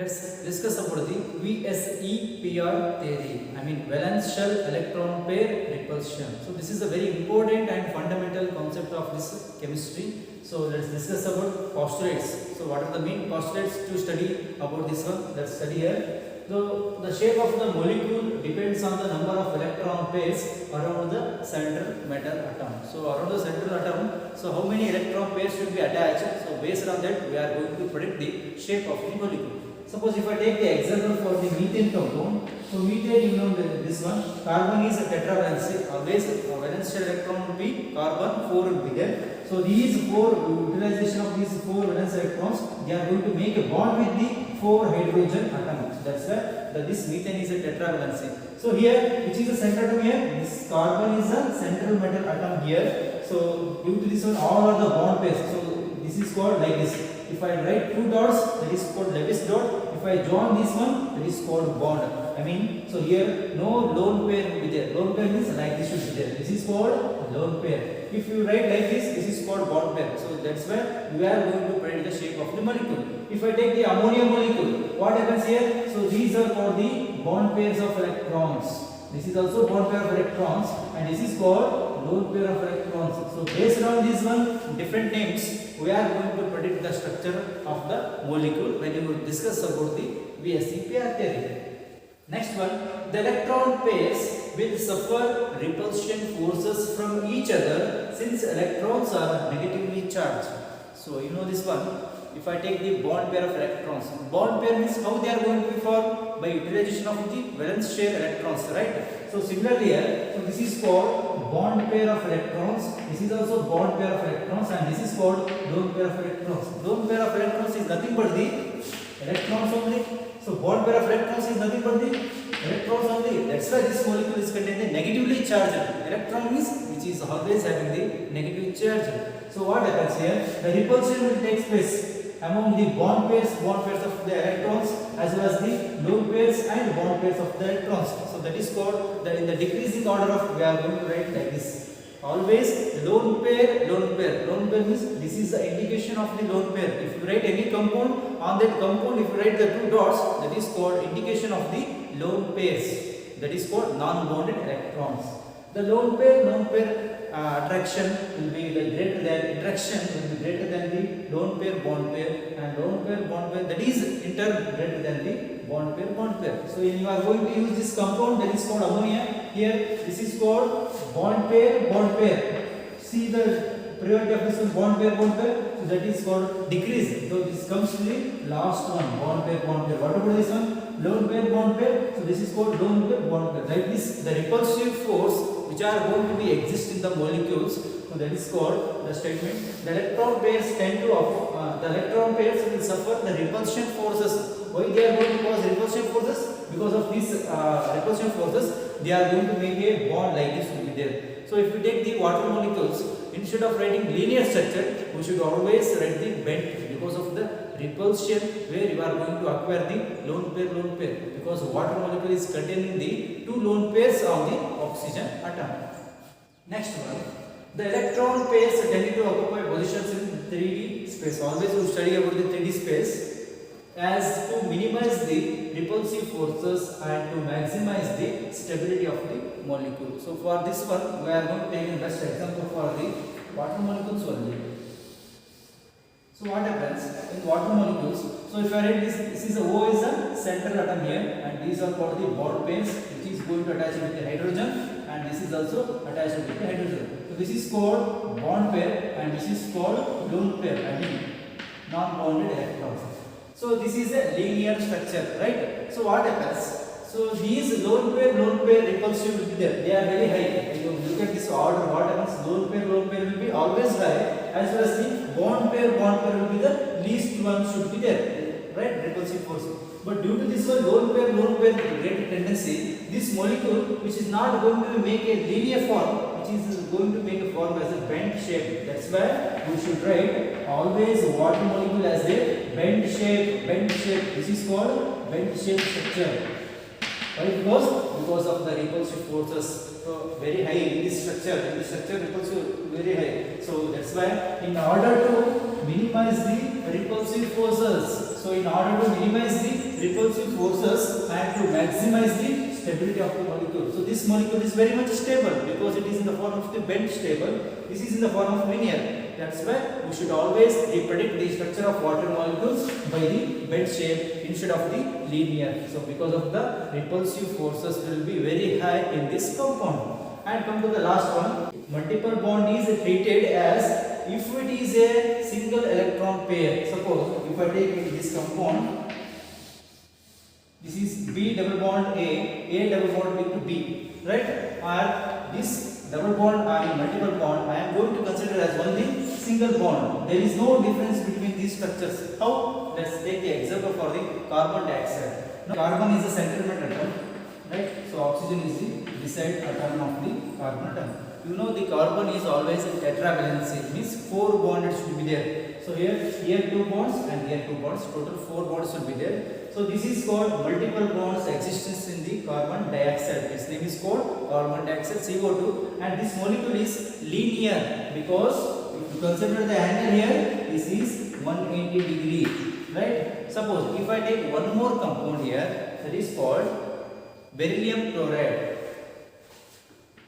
Let's discuss about the VSEPR theory. I mean valence shell electron pair repulsion. So this is a very important and fundamental concept of this chemistry. So let's discuss about postulates. So what are the main postulates to study about this one? Let's study here. So the shape of the molecule depends on the number of electron pairs around the central metal atom. So around the central atom, so how many electron pairs should be attached? So based on that, we are going to predict the shape of the molecule. Suppose if I take the example for the methane compound, so methane, you know this one, carbon is a tetravalence, always valence shell electron will be carbon, 4 will be there. So these 4, utilization of these 4 valence electrons, they are going to make a bond with the 4 hydrogen atoms. That's why this methane is a tetravalence. So here, which is the center atom here? This carbon is a central metal atom here. So due to this one, all are the bond pairs. So this is called like this. If I write 2 dots, that is called Lewis dot. If I join this one, that is called bond. I mean, so here no lone pair will be there. Lone pair means like this should be there. This is called lone pair. If you write like this is called bond pair. So that's why we are going to predict the shape of the molecule. If I take the ammonia molecule, what happens here? So these are called the bond pairs of electrons. This is also bond pair of electrons, and this is called lone pair of electrons. So based on this one, different names, we are going to predict the structure of the molecule when you discuss about the VSEPR theory. Next one, the electron pairs will suffer repulsion forces from each other since electrons are negatively charged. So you know this one. If I take the bond pair of electrons, bond pair means how they are going to be formed by utilization of the valence shell electrons, right? So similarly here, so this is called bond pair of electrons. This is also bond pair of electrons, and this is called lone pair of electrons. Lone pair of electrons is nothing but the electrons only. So bond pair of electrons is nothing but the electrons only. That's why this molecule is containing negatively charged electron means which is always having the negative charge. So what happens here? The repulsion will take place among the bond pairs of the electrons as well as the lone pairs and bond pairs of the electrons. So that is called in the decreasing order of, we are going to write like this. Always lone pair, lone pair. Lone pair means this is the indication of the lone pair. If you write any compound, on that compound if you write the 2 dots, that is called indication of the lone pairs. That is called non-bonded electrons. The lone pair attraction will be greater than, interaction will be greater than the lone pair bond pair, and lone pair bond pair, that is in turn greater than the bond pair. So you are going to use this compound that is called ammonia. Here this is called bond pair. See the priority of this one, bond pair. So that is called decrease. So this comes to the last one, bond pair. What about this one? Lone pair bond pair. So this is called lone pair bond pair. Like this, the repulsive force which are going to be exist in the molecules. So that is called the statement. The electron pairs the electron pairs will suffer the repulsion forces. Why they are going to cause repulsion forces? Because of these repulsion forces, they are going to make a bond like this will be there. So if we take the water molecules, instead of writing linear structure, we should always write the bent because of the repulsion where you are going to acquire the lone pair, because water molecule is containing the 2 lone pairs of the oxygen atom. Next one, the electron pairs tend to occupy positions in 3D space. Always we study about the 3D space as to minimize the repulsive forces and to maximize the stability of the molecule. So for this one, we are going to take a best example for the water molecules only. So what happens in water molecules? So if I write this is a O is a central atom here, and these are called the bond pairs, which is going to attach with the hydrogen, and this is also attached with the hydrogen. So this is called bond pair, and this is called lone pair. I mean non-bonded electrons. So this is a linear structure, right? So what happens? So these lone pair repulsion will be there. They are very high. When you look at this order, what happens? Lone pair will be always high, as well as the bond pair will be the least one should be there, right? Repulsive force. But due to this one, lone pair greater tendency, this molecule which is not going to make a linear form, which is going to make a form as a bent shape. That's why we should write always water molecule as a bent shape. This is called bent shape structure. Why? Because of the repulsive forces very high in this structure repulsive very high. So that's why in order to minimize the repulsive forces, so in order to minimize the repulsive forces and to maximize the stability of the molecule. So this molecule is very much stable because it is in the form of the bent stable. This is in the form of linear. That's why we should always predict the structure of water molecules by the bent shape instead of the linear. So because of the repulsive forces will be very high in this compound. And come to the last one. Multiple bond is treated as if it is a single electron pair. Suppose if I take this compound, this is B double bond A double bond B, right? Or this double bond or multiple bond, I am going to consider as only single bond. There is no difference between these structures. How? Let's take the example for the carbon dioxide. Now, carbon is the centromer atom, right? So oxygen is the beside atom of the carbon atom. You know the carbon is always a tetravalence, means 4 bonds should be there. So here 2 bonds and here 2 bonds, total 4 bonds should be there. So this is called multiple bonds existence in the carbon dioxide. Its name is called carbon dioxide CO2, and this molecule is linear because if you consider the angle here, this is 180 degree, right? Suppose if I take one more compound here, that is called beryllium chloride.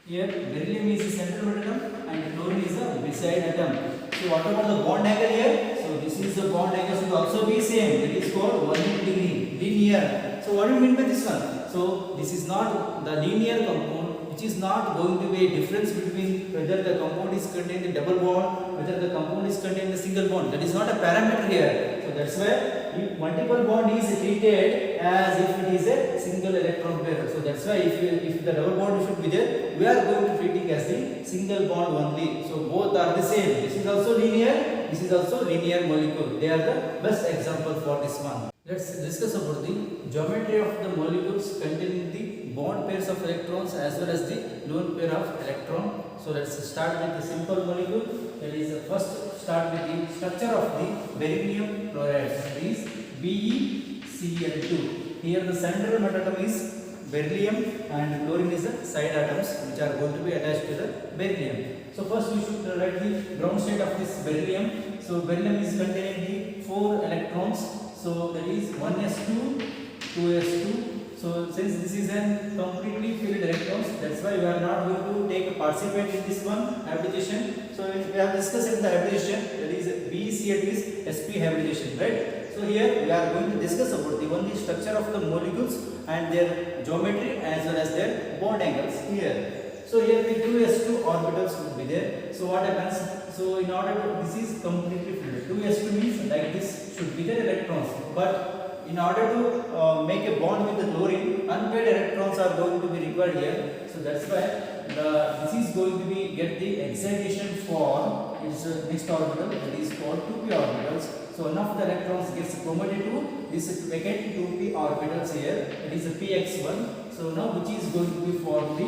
Here beryllium is the central atom and chlorine is the beside atom. So what about the bond angle here? So this is the bond angle should also be same. It is called 180 degree, linear. So what do you mean by this one? So this is not the linear compound, which is not going to be a difference between whether the compound is contained in double bond, whether the compound is contained in a single bond. That is not a parameter here. So that's why if multiple bond is treated as if it is a single electron pair. So that's why if the double bond should be there, we are going to treat it as the single bond only. So both are the same. This is also linear, this is also linear molecule. They are the best example for this one. Let's discuss about the geometry of the molecules containing the bond pairs of electrons as well as the lone pair of electron. So let's start with the simple molecule. That is first start with the structure of the beryllium chloride. That is BeCl2. Here the central atom is beryllium and chlorine is the side atoms which are going to be attached to the beryllium. So first we should write the ground state of this beryllium. So beryllium is containing the 4 electrons. So that is 1s2, 2s2. So since this is a completely filled electrons, that's why we are not going to participate in this one hybridization. So we have discussed in the hybridization, that is BeCl2 is sp hybridization, right? So here we are going to discuss about the only structure of the molecules and their geometry as well as their bond angles here. So here the 2s2 orbitals will be there. So what happens? So in order to, this is completely filled. 2s2 means like this should be the electrons, but in order to make a bond with the chlorine, unpaired electrons are going to be required here. So that's why this is going to be get the excitation for its next orbital, that is called 2p orbitals. So one of the electrons gets promoted to this vacant 2p orbitals here, that is the px1. So now which is going to be for the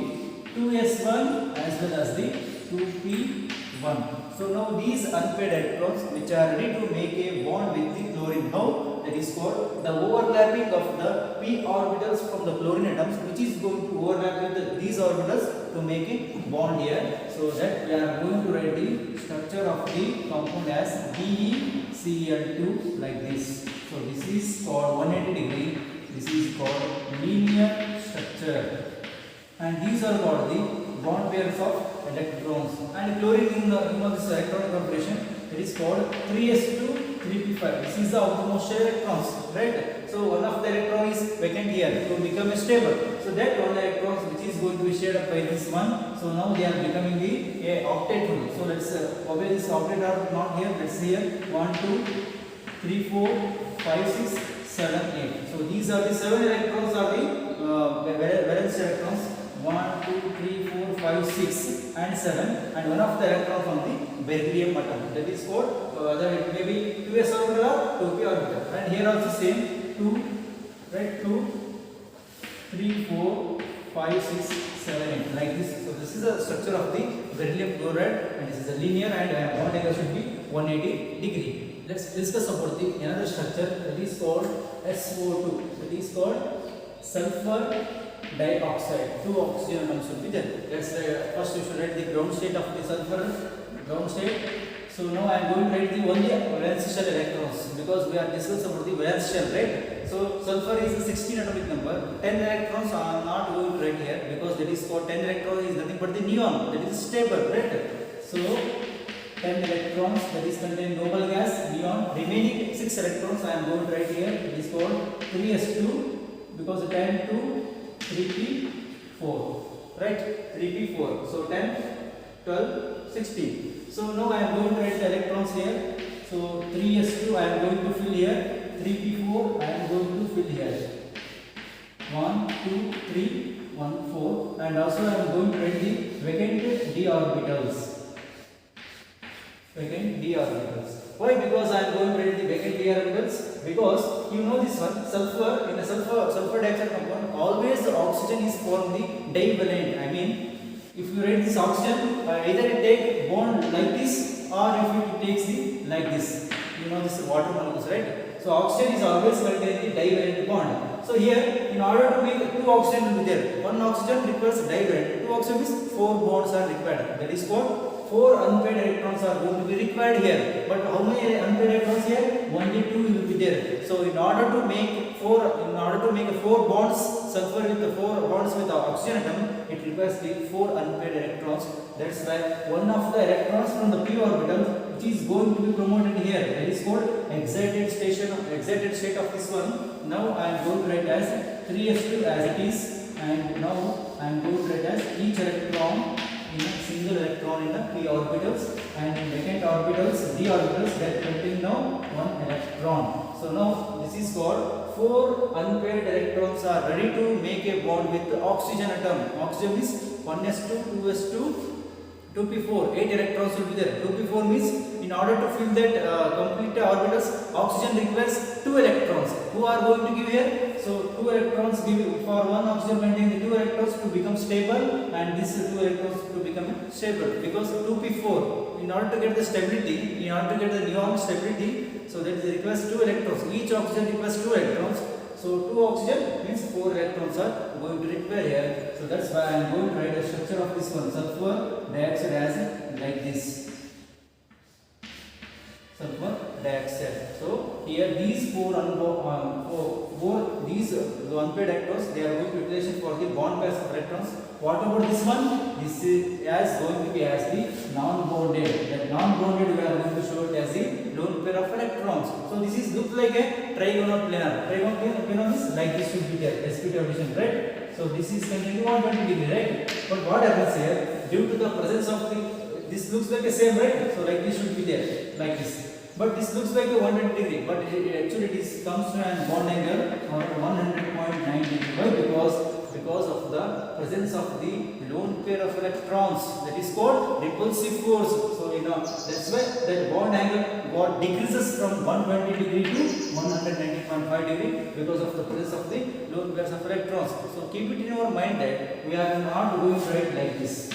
2s1 as well as the 2p1. So now these unpaired electrons which are ready to make a bond with the chlorine, how? That is called the overlapping of the p orbitals from the chlorine atoms, which is going to overlap with these orbitals to make a bond here. So that we are going to write the structure of the compound as BeCl2 like this. So this is called 180 degree. This is called linear structure. And these are called the bond pairs of electrons. And chlorine in this electronic configuration, it is called 3s2 3p5. This is the outermost shell electrons, right? So one of the electron is vacant here to become stable. So that one electrons which is going to be shared up by this one. So now they are becoming the octet rule. So let's obey this octet are not here. Let's see here 1, 2, 3, 4, 5, 6, 7, 8. So these are the 7 electrons are the valence electrons. 1, 2, 3, 4, 5, 6 and 7, and one of the electrons on the beryllium atom, that is called whether it may be 2s orbital or 2p orbital. And here also same 2, right? 2, 3, 4, 5, 6, 7, 8 like this. So this is the structure of the beryllium chloride, and this is a linear and bond angle should be 180 degree. Let's discuss about the another structure, that is called SO2. That is called sulfur dioxide. 2 oxygen atoms should be there. Let's first we should write the ground state of the sulfur ground state. So now I am going to write the only valence shell electrons, because we are discussing about the valence shell, right? So sulfur is 16 atomic number. 10 electrons are not going to write here because that is for 10 electrons is nothing but the neon, that is stable, right? So 10 electrons, that is contain noble gas neon. Remaining 6 electrons I am going to write here. It is called 3s2 because 10 to 3p4, right? 3p4. So 10, 12, 16. So now I am going to write the electrons here. So 3s2 I am going to fill here. 3p4 I am going to fill here. 1, 2, 3, 1, 4. And also I am going to write the vacant d orbitals. Vacant d orbitals. Why? Because I am going to write the vacant d orbitals. Because you know this one, sulfur, in a sulfur dioxide compound, always the oxygen is formed the divalent. I mean, if you write this oxygen, either it take bond like this or if it takes the like this. You know this is water molecules, right? So oxygen is always contain the divalent bond. So here, in order to make 2 oxygen will be there. 1 oxygen requires divalent. 2 oxygen means 4 bonds are required. That is what 4 unpaired electrons are going to be required here. But how many unpaired electrons here? Only 2 will be there. So in order to make 4 bonds, sulfur with the 4 bonds with the oxygen atom, it requires the 4 unpaired electrons. That's why one of the electrons from the p orbital which is going to be promoted here, that is called excited state of this one. Now I am going to write as 3s2 as it is, and now I am going to write as each electron in a single electron in the p orbitals, and vacant orbitals, d orbitals, that contain now 1 electron. So now this is called 4 unpaired electrons are ready to make a bond with the oxygen atom. Oxygen is 1s2, 2s2, 2p4, 8 electrons will be there. 2p4 means in order to fill that complete orbitals, oxygen requires 2 electrons. Who are going to give here? So 2 electrons give for 1 oxygen contain the 2 electrons to become stable, and these 2 electrons to become stable because 2p4. In order to get the stability, in order to get the neon stability, so that requires 2 electrons. Each oxygen requires 2 electrons. So 2 oxygen means 4 electrons are going to require here. So that's why I am going to write the structure of this one, sulfur dioxide as like this. Sulfur dioxide. So here these 4 these unpaired electrons, they are going to utilization for the bond pairs of electrons. What about this one? This is as going to be as the non-bonded. That non-bonded we are going to show it as the lone pair of electrons. So this is look like a trigonal planar. Trigonal planar is like this should be there. sp2 addition, right? So this is containing 120 degree, right? But what happens here? Due to the presence of the, this looks like the same, right? So like this should be there, like this. But this looks like a 120 degree, but actually it is comes to an bond angle of 100.9 degree. Why? Because of the presence of the lone pair of electrons, that is called repulsive force. So you know that's why that bond angle decreases from 120 degree to 190.5 degree because of the presence of the lone pairs of electrons. So keep it in your mind that we are not going to write like this.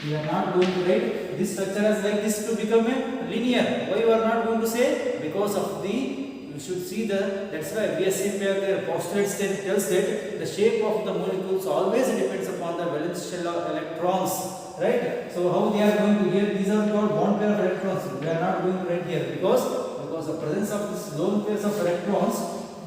We are not going to write this structure as like this to become a linear. Why you are not going to say? Because of the, you should see the, that's why BSc their postulates tells that the shape of the molecules always depends upon the valence shell of electrons, right? So how they are going to here, these are called bond pair of electrons. We are not going to write here because the presence of this lone pairs of electrons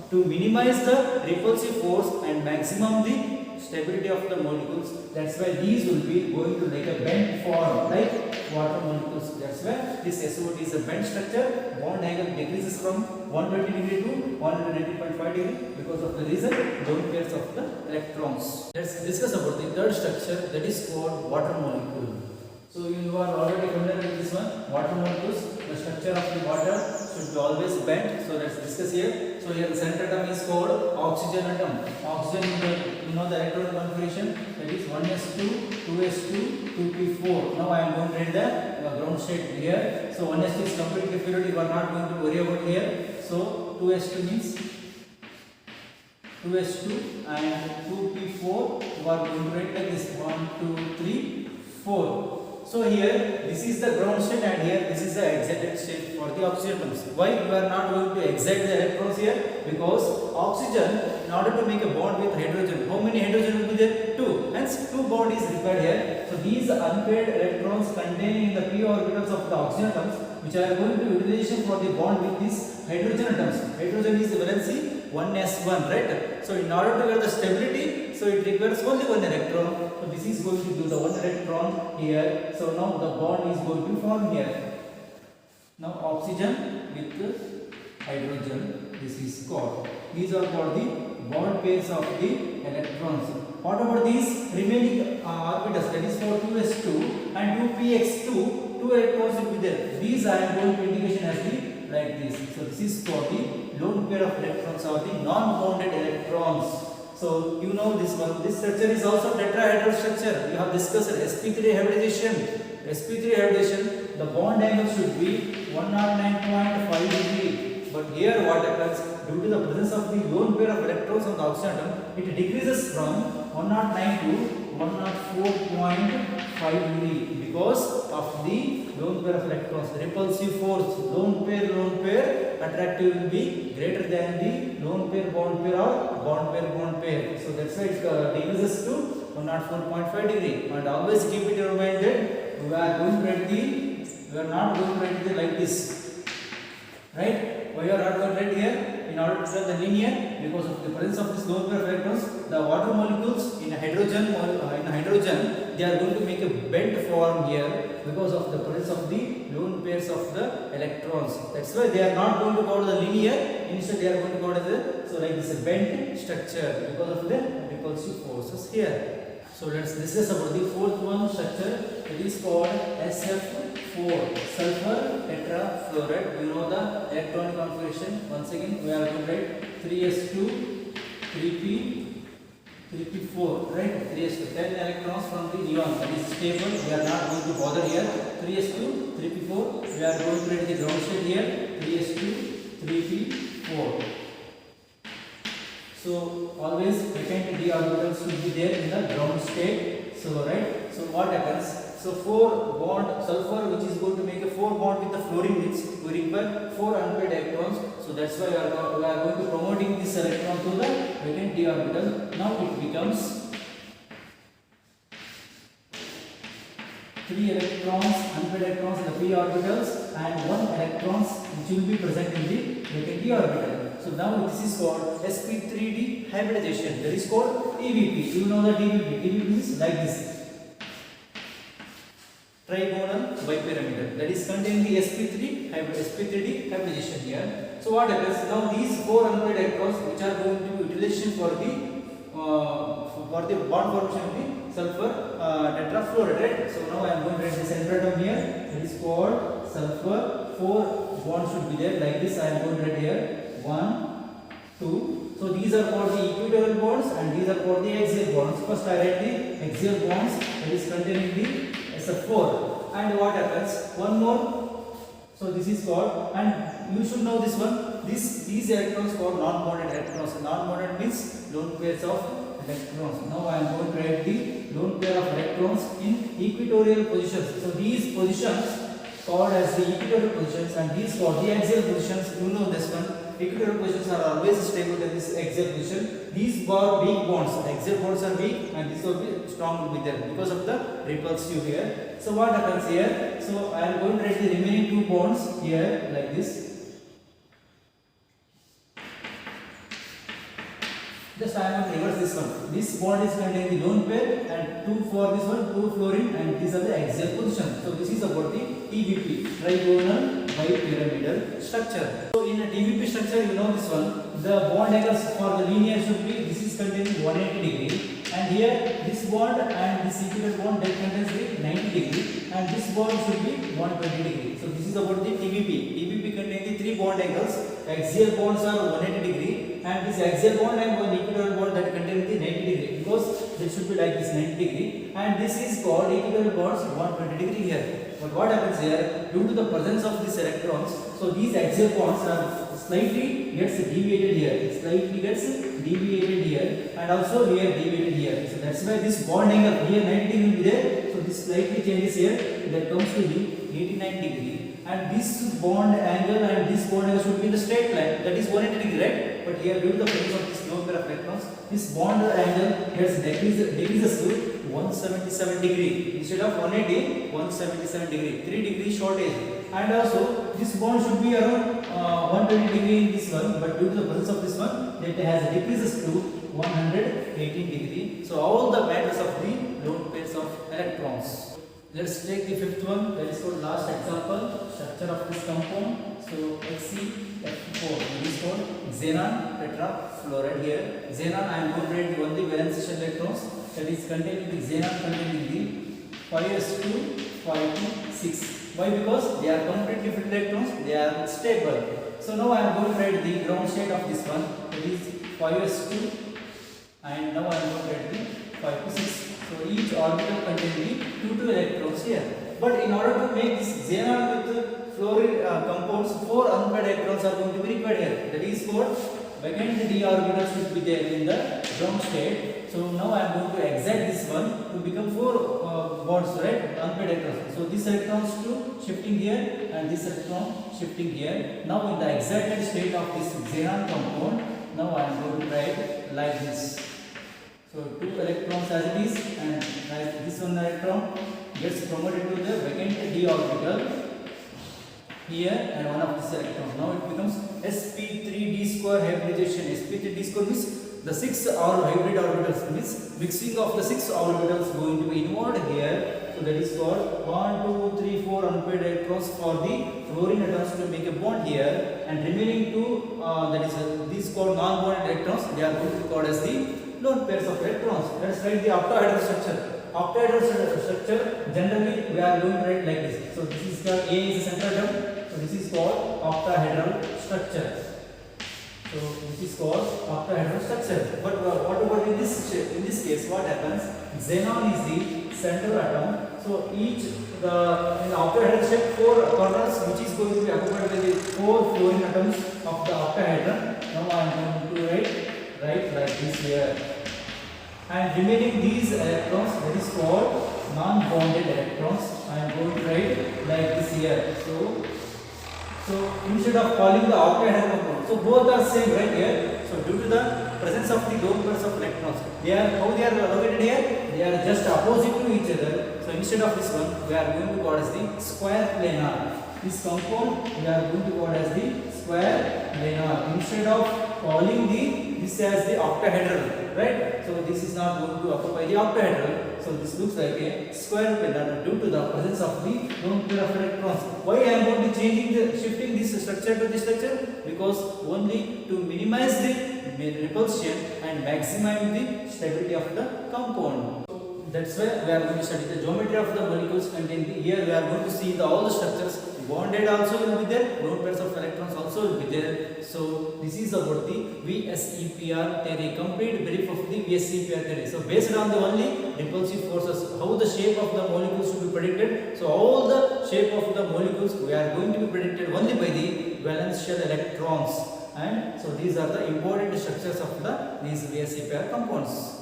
to minimize the repulsive force and maximum the stability of the molecules. That's why these will be going to like a bent form, like water molecules. That's why this SO2 is a bent structure. Bond angle decreases from 120 degree to 190.5 degree because of the reason lone pairs of the electrons. Let's discuss about the third structure, that is called water molecule. So you are already familiar with this one, water molecules. The structure of the water should be always bent. So let's discuss here. So here the center atom is called oxygen atom. Oxygen, you know the electron configuration, that is 1s2, 2s2, 2p4. Now I am going to write the ground state here. So 1s2 is completely filled, you are not going to worry about here. So 2s2 means 2s2 and 2p4, you are going to write like this 1, 2, 3, 4. So here this is the ground state and here this is the excited state for the oxygen atoms. Why we are not going to excite the electrons here? Because oxygen, in order to make a bond with hydrogen, how many hydrogen will be there? 2. Hence 2 bond is required here. So these unpaired electrons containing in the p orbitals of the oxygen atoms, which are going to utilization for the bond with these hydrogen atoms. Hydrogen is the valency 1s1, right? So in order to get the stability, so it requires only one electron. So this is going to give the one electron here. So now the bond is going to form here. Now oxygen with hydrogen, this is called. These are called the bond pairs of the electrons. What about these remaining orbitals? That is for 2s2 and 2px2. Two electrons will be there. These I am going to indication as the like this. So this is for the lone pair of electrons or the non-bonded electrons. So you know this one. This structure is also tetrahedral structure. You have discussed sp3 hybridization. sp3 hybridization, the bond angle should be 109.5 degree. But here what happens, due to the presence of the lone pair of electrons on the oxygen atom, it decreases from 109 to 104.5 degree because of the lone pair of electrons. The repulsive force, lone pair, attractive will be greater than the lone pair, bond pair or bond pair. So that's why it decreases to 104.5 degree. And always keep it reminded, we are not going to write it like this, right? Why you are not going to write here? In order to draw the linear, because of the presence of this lone pair of electrons, the water molecules in hydrogen, they are going to make a bent form here because of the presence of the lone pairs of the electrons. That's why they are not going to go to the linear. Instead, they are going to go to the like this bent structure because of the repulsive forces here. So let's discuss about the fourth one structure. It is called SF4, sulfur tetrafluoride. You know the electronic configuration. Once again, we are going to write 3s2, 3p4, right? 3s2, 10 electrons from the neon. That is stable. We are not going to bother here. 3s2, 3p4. We are going to write the ground state here. 3s2, 3p4. So always vacant d orbitals should be there in the ground state. So right. So what happens? So 4 bond sulfur, which is going to make a 4 bond with the fluorine, means we require 4 unpaired electrons. So that's why we are going to promoting this electron to the vacant d orbital. Now it becomes 3 electrons, unpaired electrons in the p orbitals, and 1 electrons which will be present in the vacant d orbital. So now this is called sp3d hybridization. That is called TVP. You know the TVP. TVP is like this. Trigonal bipyramidal. That is containing the sp3d hybridization here. So what happens? Now these 4 unpaired electrons which are going to be utilization for the bond formation of the sulfur tetrafluoride, right? So now I am going to write the center atom here. It is called sulfur. 4 bonds should be there like this. I am going to write here 1, 2. So these are called the equatorial bonds and these are called the axial bonds. First I write the axial bonds, that is containing the SF4. And what happens? One more. So this is called, and you should know this one. These electrons called non-bonded electrons. Non-bonded means lone pairs of electrons. Now I am going to write the lone pair of electrons in equatorial positions. So these positions called as the equatorial positions and these called the axial positions. You know this one. Equatorial positions are always stable in this axial position. These are weak bonds. Axial bonds are weak and this will be strong will be there because of the repulsive here. So what happens here? So I am going to write the remaining 2 bonds here like this. Just I am going to reverse this one. This bond is containing the lone pair and 2 for this one, 2 fluorine, and these are the axial positions. So this is about the TVP, trigonal bipyramidal structure. So in a TVP structure, you know this one, the bond angles for the linear should be, this is containing 180 degree, and here this bond and this equatorial bond that contains the 90 degree, and this bond should be 120 degree. So this is about the TVP. TVP contains the 3 bond angles. Axial bonds are 180 degree, and this axial bond and one equatorial bond that contains the 90 degree, because it should be like this 90 degree, and this is called equatorial bonds 120 degree here. But what happens here, due to the presence of these electrons, so these axial bonds are slightly gets deviated here, and also here deviated here. So that's why this bond angle here 90 degree will be there. So this slightly changes here, that comes to the 89 degree. And this bond angle and this bond angle should be in the straight line, that is 180 degree, right? But here due to the presence of this lone pair of electrons, this bond angle gets decreases to 177 degree instead of 180, 177 degree, 3 degree shortage. And also this bond should be around 120 degree in this one, but due to the presence of this one, it has decreases to 118 degree. So all the matters of the lone pairs of electrons. Let's take the fifth one, that is called last example, structure of this compound. So XeF4, this is called xenon tetrafluoride. Here xenon, I am going to write the only valence shell electrons, that is containing the xenon containing the 5s2 5p6. Why? Because they are completely filled electrons, they are stable. So now I am going to write the ground state of this one, that is 5s2, and now I am going to write the 5p6. So each orbital containing 2 electrons here. But in order to make this xenon with fluorine compounds, 4 unpaired electrons are going to be required here. That is called vacant d orbital should be there in the ground state. So now I am going to exact this one to become 4 bonds, right? Unpaired electrons. So this electrons to shifting here and this electron shifting here. Now in the exacted state of this xenon compound, now I am going to write like this. So 2 electrons as it is, and this one electron gets promoted to the vacant d orbital here, and one of this electron. Now it becomes sp3d square hybridization. sp3d square means the 6 hybrid orbitals, means mixing of the 6 orbitals going to be involved here. So that is called 1, 2, 3, 4 unpaired electrons for the fluorine atoms to make a bond here, and remaining 2 that is these called non-bonded electrons, they are going to be called as the lone pairs of electrons. Let's write the octahedral structure. Octahedral structure generally we are going to write like this. So this is called A is the central atom. So this is called octahedral structure. So this is called octahedral structure. But what about in this case? What happens? Xenon is the central atom. So each in the octahedral shape 4 corners, which is going to be occupied by the 4 fluorine atoms of the octahedron. Now I am going to write like this here. And remaining these electrons, that is called non-bonded electrons, I am going to write like this here. So instead of calling the octahedral compound, so both are same right here. So due to the presence of the lone pairs of electrons, they are located here? They are just opposite to each other. So instead of this one, we are going to call as the square planar. This compound we are going to call as the square planar. Instead of calling this as the octahedral, right? So this is not going to occupy the octahedral. So this looks like a square planar due to the presence of the lone pair of electrons. Why I am going to shifting this structure to this structure? Because only to minimize the repulsion and maximize the stability of the compound. That's why we are going to study the geometry of the molecules contained here. We are going to see all the structures. Bonded also will be there, lone pairs of electrons also will be there. So this is about the VSEPR theory, complete brief of the VSEPR theory. So based on the only repulsive forces, how the shape of the molecules should be predicted. So all the shape of the molecules we are going to be predicted only by the valence shell electrons. And so these are the important structures of these VSEPR compounds.